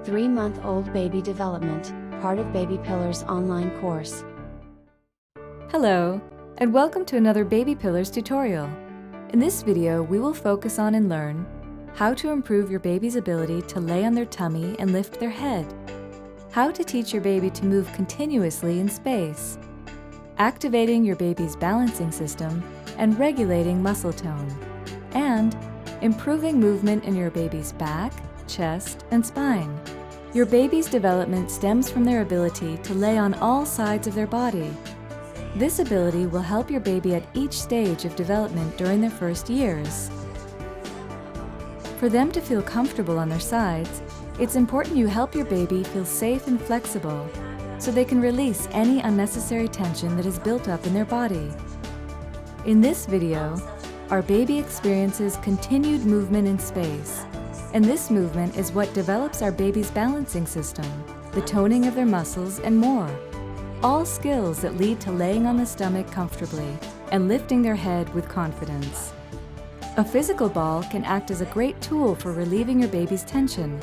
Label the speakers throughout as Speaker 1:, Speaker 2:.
Speaker 1: 3-month-old baby development, part of Baby Pillars online course.
Speaker 2: Hello, and welcome to another Baby Pillars tutorial. In this video, we will focus on and learn how to improve your baby's ability to lay on their tummy and lift their head, how to teach your baby to move continuously in space, activating your baby's balancing system and regulating muscle tone, and improving movement in your baby's back, chest, and spine. Your baby's development stems from their ability to lay on all sides of their body. This ability will help your baby at each stage of development during their first years. For them to feel comfortable on their sides, it's important you help your baby feel safe and flexible so they can release any unnecessary tension that is built up in their body. In this video, our baby experiences continued movement in space, and this movement is what develops our baby's balancing system, the toning of their muscles, and more. All skills that lead to laying on the stomach comfortably and lifting their head with confidence. A physical ball can act as a great tool for relieving your baby's tension,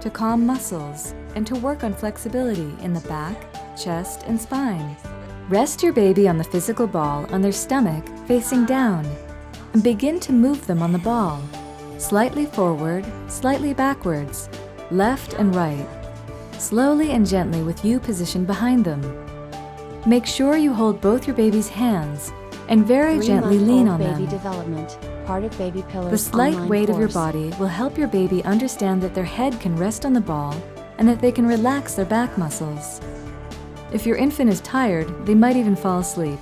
Speaker 2: to calm muscles, and to work on flexibility in the back, chest, and spine. Rest your baby on the physical ball on their stomach facing down, and begin to move them on the ball, slightly forward, slightly backwards, left and right, slowly and gently with you positioned behind them. Make sure you hold both your baby's hands and very gently lean on them.
Speaker 1: Development, part of Baby Pillars.
Speaker 2: The slight weight of your
Speaker 1: course.
Speaker 2: body will help your baby understand that their head can rest on the ball and that they can relax their back muscles. If your infant is tired, they might even fall asleep.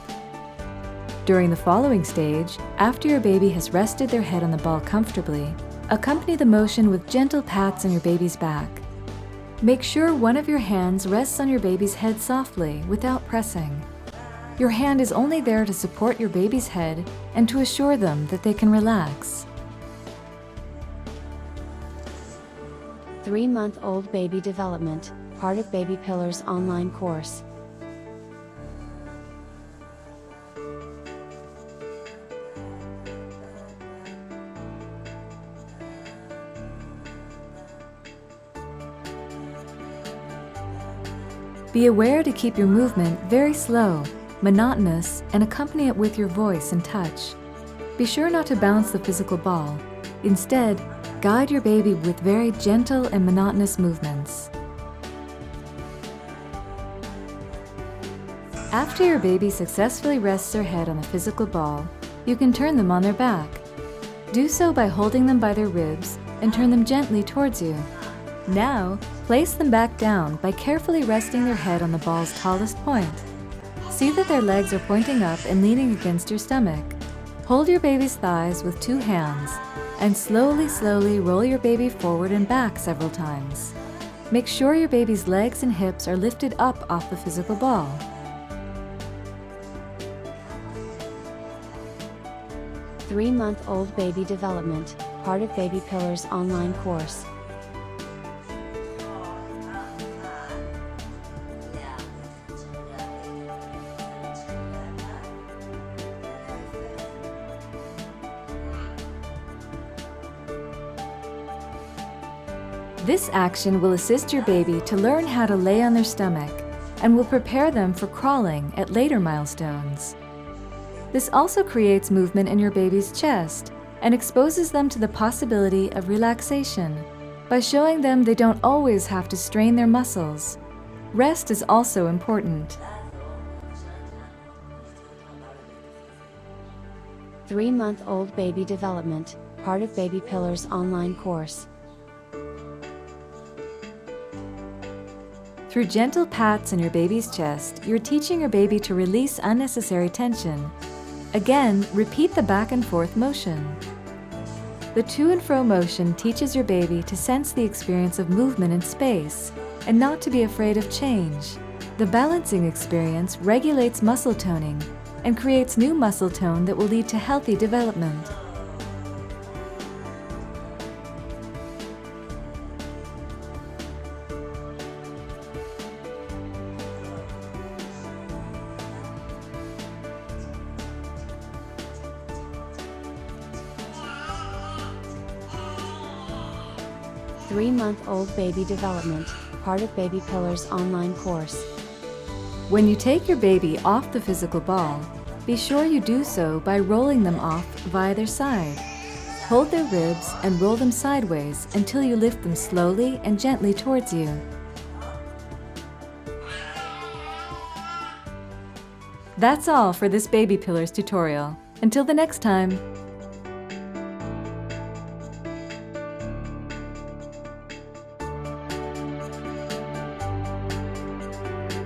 Speaker 2: During the following stage, after your baby has rested their head on the ball comfortably, accompany the motion with gentle pats on your baby's back. Make sure one of your hands rests on your baby's head softly, without pressing. Your hand is only there to support your baby's head and to assure them that they can relax.
Speaker 1: 3-month-old baby development, part of Baby Pillars online course.
Speaker 2: Be aware to keep your movement very slow, monotonous, and accompany it with your voice and touch. Be sure not to bounce the physical ball. Instead, guide your baby with very gentle and monotonous movements. After your baby successfully rests their head on the physical ball, you can turn them on their back. Do so by holding them by their ribs and turn them gently towards you. Now, place them back down by carefully resting their head on the ball's tallest point. See that their legs are pointing up and leaning against your stomach. Hold your baby's thighs with 2 hands and slowly roll your baby forward and back several times. Make sure your baby's legs and hips are lifted up off the physical ball.
Speaker 1: Three-month-old baby development, part of Baby Pillars online course.
Speaker 2: This action will assist your baby to learn how to lay on their stomach and will prepare them for crawling at later milestones. This also creates movement in your baby's chest and exposes them to the possibility of relaxation by showing them they don't always have to strain their muscles. Rest is also important.
Speaker 1: 3-month-old baby development, part of Baby Pillars online course.
Speaker 2: Through gentle pats on your baby's chest, you're teaching your baby to release unnecessary tension. Again, repeat the back and forth motion. The to and fro motion teaches your baby to sense the experience of movement in space and not to be afraid of change. The balancing experience regulates muscle toning and creates new muscle tone that will lead to healthy development.
Speaker 1: 3-month-old baby development, part of Baby Pillars online course.
Speaker 2: When you take your baby off the physical ball, be sure you do so by rolling them off via their side. Hold their ribs and roll them sideways until you lift them slowly and gently towards you. That's all for this Baby Pillars tutorial. Until the next time!